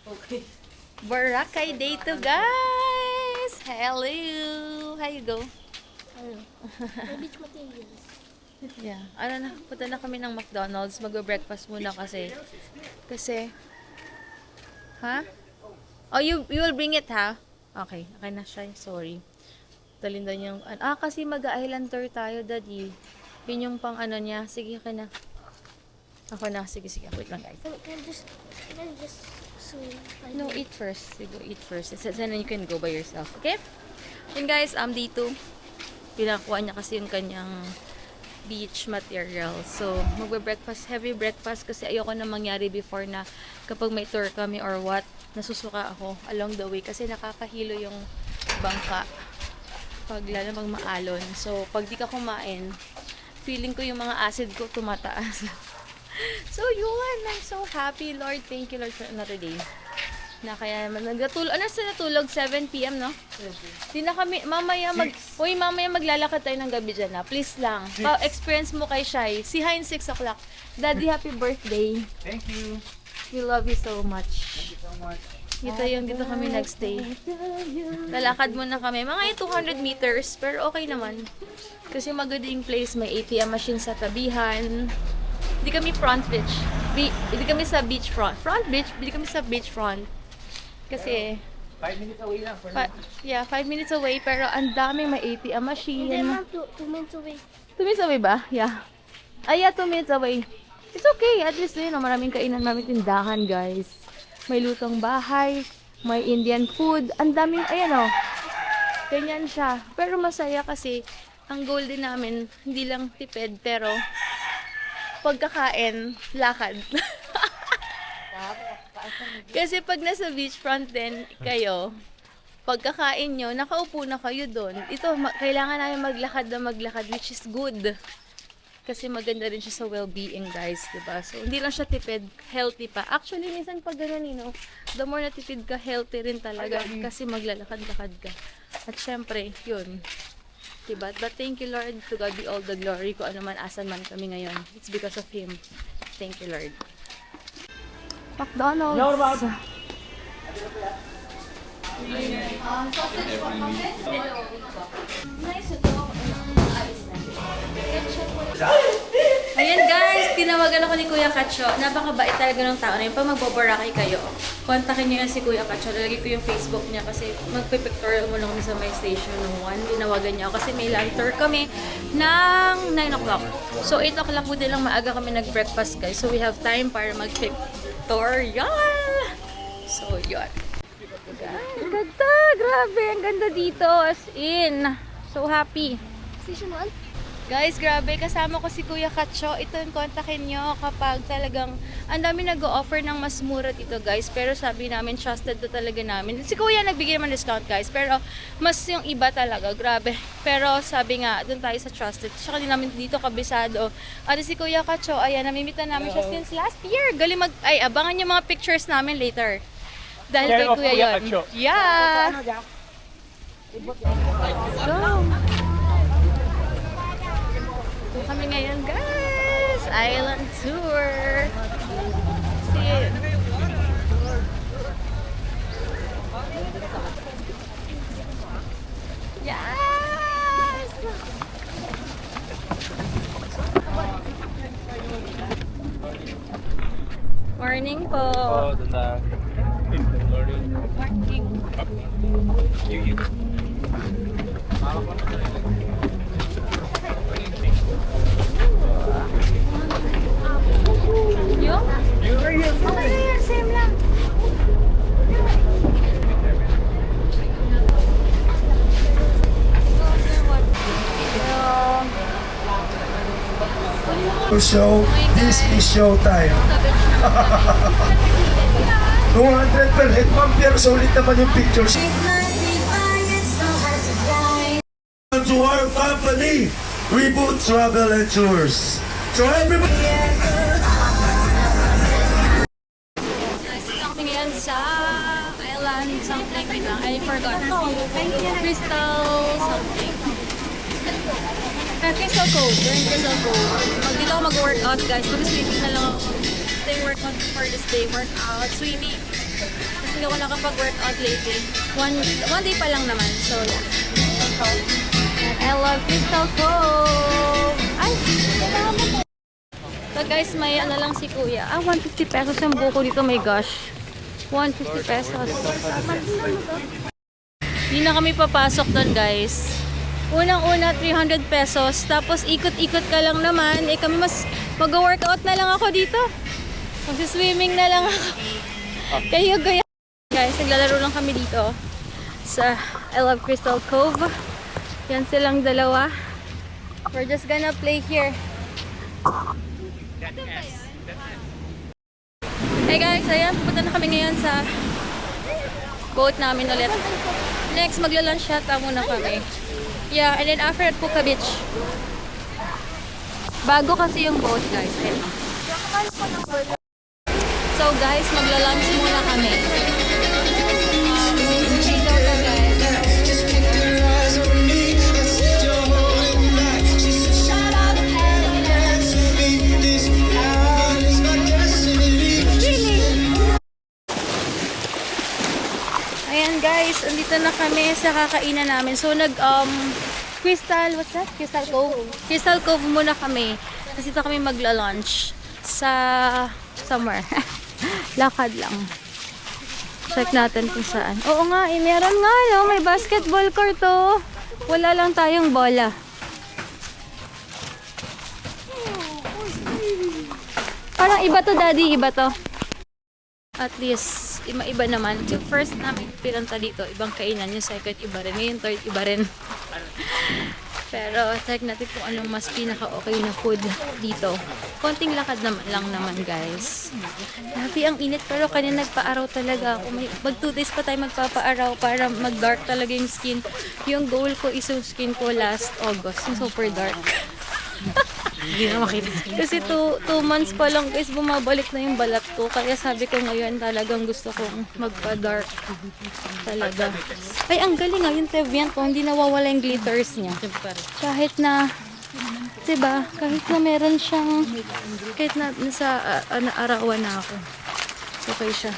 Okay. Boracay day to guys! Hello! How you go? Ano? May beach materials. Yeah. Ano na, punta na kami ng McDonald's. Magbe-breakfast muna kasi. Ha? Oh, you will bring it, ha? Okay. Okay na siya. Sorry. Dalhin daw yung... kasi mag-island tour tayo, daddy. Yun yung pang ano niya. Sige, okay na. Ako na. Sige. Wait lang, guys. Can I just swim? No, eat first. You go eat first. And then you can go by yourself. Okay? Yun guys, dito. Pinakuha niya kasi yung kanyang beach material. So, magbe-breakfast, heavy breakfast kasi ayoko na mangyari before na kapag may tour kami or what, nasusuka ako along the way kasi nakakahilo yung bangka pag lalo pag maalon. So, pag di ka kumain, feeling ko yung mga acid ko tumataas. So, yun. I'm so happy, Lord. Thank you, Lord, for another day. Na kaya naman nagtulog. Ano sa natulog? 7 p.m. no? Di na kami, mamaya maglalakad tayo ng gabi dyan na. Please lang. Pa-experience mo kay Shai. Si Hein 6 o'clock. Daddy, happy birthday. Thank you. We love you so much. Thank you so much. Dito kami nagstay. Lalakad muna kami. Mga 200 meters. Pero okay naman. Kasi magandang place. May ATM machine sa tabihan. Hindi kami front beach. Hindi kami sa beach front. Front beach? Hindi kami sa beach front. Kasi 5 minutes away lang. 5 minutes away, pero ang daming may ATM machine. Hindi, ma'am. 2 minutes away. 2 minutes away ba? Yeah. 2 minutes away. It's okay. At least, maraming kainan, maraming tindahan, guys. May lutong bahay, may Indian food. Ang daming, ganyan siya. Pero masaya kasi, ang goal din namin, hindi lang tipid, pero pagkakain, lakad. Kasi pag nasa beachfront din kayo, pagkakain nyo, nakaupo na kayo doon. Ito, kailangan namin maglakad, which is good. Kasi maganda rin siya sa well-being, guys, diba? So, hindi lang siya tipid, healthy pa. Actually, minsan pag gano'n, the more natipid ka, healthy rin talaga. Kasi maglalakad-lakad ka. At syempre, yun. Diba? But thank you, Lord. To God be all the glory. Kung ano man, asan man kami ngayon. It's because of Him. Thank you, Lord. McDonald's. Ayan guys, tinawagan ako ni Kuya Katso. Napakabait talaga ng tao na yun. Pag magbo-Boracay kayo, kontakin niyo yan si Kuya Katso. Lalagay ko yung Facebook niya kasi magpipictorial muna kami sa my station ng 1. Tinawagan niya ako kasi may land tour kami ng 9 o'clock. So 8 o'clock buti lang maaga kami nag-breakfast guys. So we have time para mag-pictorial. So yun. Ang ganda! Grabe! Ang ganda dito! As in! So happy! Station 1? Guys, grabe, kasama ko si Kuya Katso. Ito yung kontakin nyo kapag talagang ang dami nag-o-offer ng mas mura dito, guys. Pero sabi namin, trusted to talaga namin. Si Kuya nagbigay naman discount, guys. Pero mas yung iba talaga, grabe. Pero sabi nga, doon tayo sa trusted. Tsaka din namin dito kabisado. At si Kuya Katso, ayan, namimita namin siya since last year. Galing abangan yung mga pictures namin later. Dahil kay Kuya yun. Yeah! Go! Kami ngayon guys, island tour. See. Yes. Morning po. Morning. Morning. Yung? Okay na yan, same lang. Show, this is show time. 200 per head, ma'am, pero sulit naman yung pictures. To our company, Reboot Travel and Tours. So everybody... Kami ngayon sa island something, wait lang, I forgot. Crystal something. Crystal Cove, we're in Crystal Cove. Dito ako mag-workout guys, mag-swimming na lang ako. Stay workout for this day, workout, swimming. ako nakapag-workout lately. One day pa lang naman. So, I love Crystal Cove. Ay, salamat. So guys, may ano lang si kuya. 150 pesos yung buko dito. My gosh. 150 pesos. Hindi na kami papasok doon guys. Unang-una, 300 pesos. Tapos, ikot-ikot ka lang naman. Eh, kami mag-workout na lang ako dito. Mag-swimming na lang ako. Kayo, guys, naglalaro lang kami dito. Sa I Love Crystal Cove. Yan silang dalawa. We're just gonna play here. Hey guys, ayan. Pupunta na kami ngayon sa boat namin ulit. Next, magla-lunch yata muna kami. Yeah, and then after at Puka Beach. Bago kasi yung boat, guys. Ayun. So, guys, magla-lunch muna kami. Stay daw ka, guys. Ayan guys, andito na kami sa kakainan namin. So Crystal, what's that? Crystal Cove? Crystal Cove muna kami. Kasi dito kami magla-lunch sa somewhere. Lakad lang. Check natin kung saan. Oo nga, meron nga no, may basketball court to. Wala lang tayong bola. Parang iba to, daddy, iba to. At least, iba naman. Yung first namin pinunta dito, ibang kainan. Yung second, iba rin. Yung third, iba rin. Pero, check natin kung anong mas pinaka-okay na food dito. Konting lakad lang naman, guys. Grabe, ang init. Pero kanina nagpa-araw talaga ako. Mag 2 days pa tayo magpapa-araw para mag-dark talaga yung skin. Yung goal ko is yung skin ko last August. Yung super dark. Hindi na makita. Kasi 2 months pa lang guys, bumabalik na yung balat ko. Kaya sabi ko ngayon talagang gusto kong magpa-dark talaga. Ay, ang galing nga yung Tevian ko. Hindi nawawala yung glitters niya. Kahit na, diba? Kahit na meron siyang, kahit na nasa arawan na ako. Okay siya.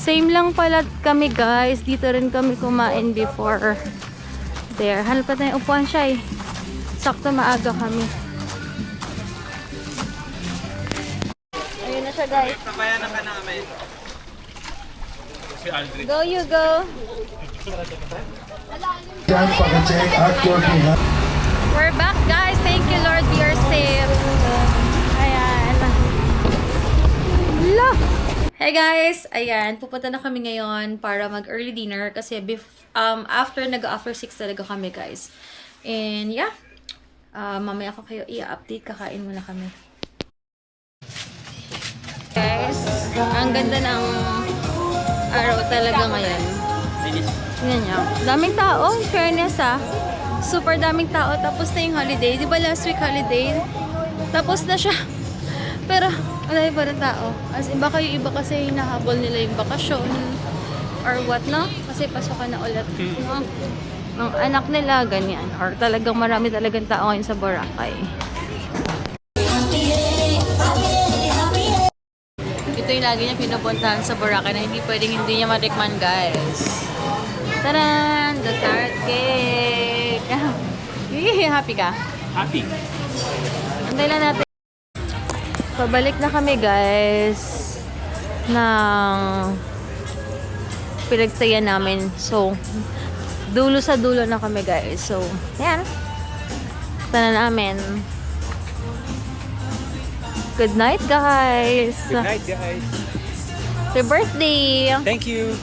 Same lang pala kami guys. Dito rin kami kumain before there. Hanap pa tayong upuan siya eh. Sakto maaga kami. Ayun na siya guys. Go you go. We're back guys. Thank you Lord. We are safe. Ayan. Look. Hey guys! Ayan, pupunta na kami ngayon para mag-early dinner kasi after 6 talaga kami guys. And yeah, mamaya ko kayo i-update, kakain muna kami. Guys, ang ganda ng araw talaga ngayon. Tingnan nyo, daming tao, fairness super daming tao, tapos na yung holiday. Di ba last week holiday? Tapos na siya. Pero, wala pa rin tao. As in, baka yung iba kasi hinahabol nila yung bakasyon or what, no? Kasi pasokan na ulit. Ang anak nila, ganyan. Or talagang marami talagang tao ngayon sa Boracay. Ito yung lagi niya pinupuntahan sa Boracay na hindi pwedeng hindi niya matikman, guys. Taran! The carrot cake! Happy ka? Happy. Antay lang natin. Pabalik na kami guys ng pinagstayan namin. So, dulo sa dulo na kami guys. So, yan. Punta na namin. Good night guys. Good night guys. Happy birthday. Thank you.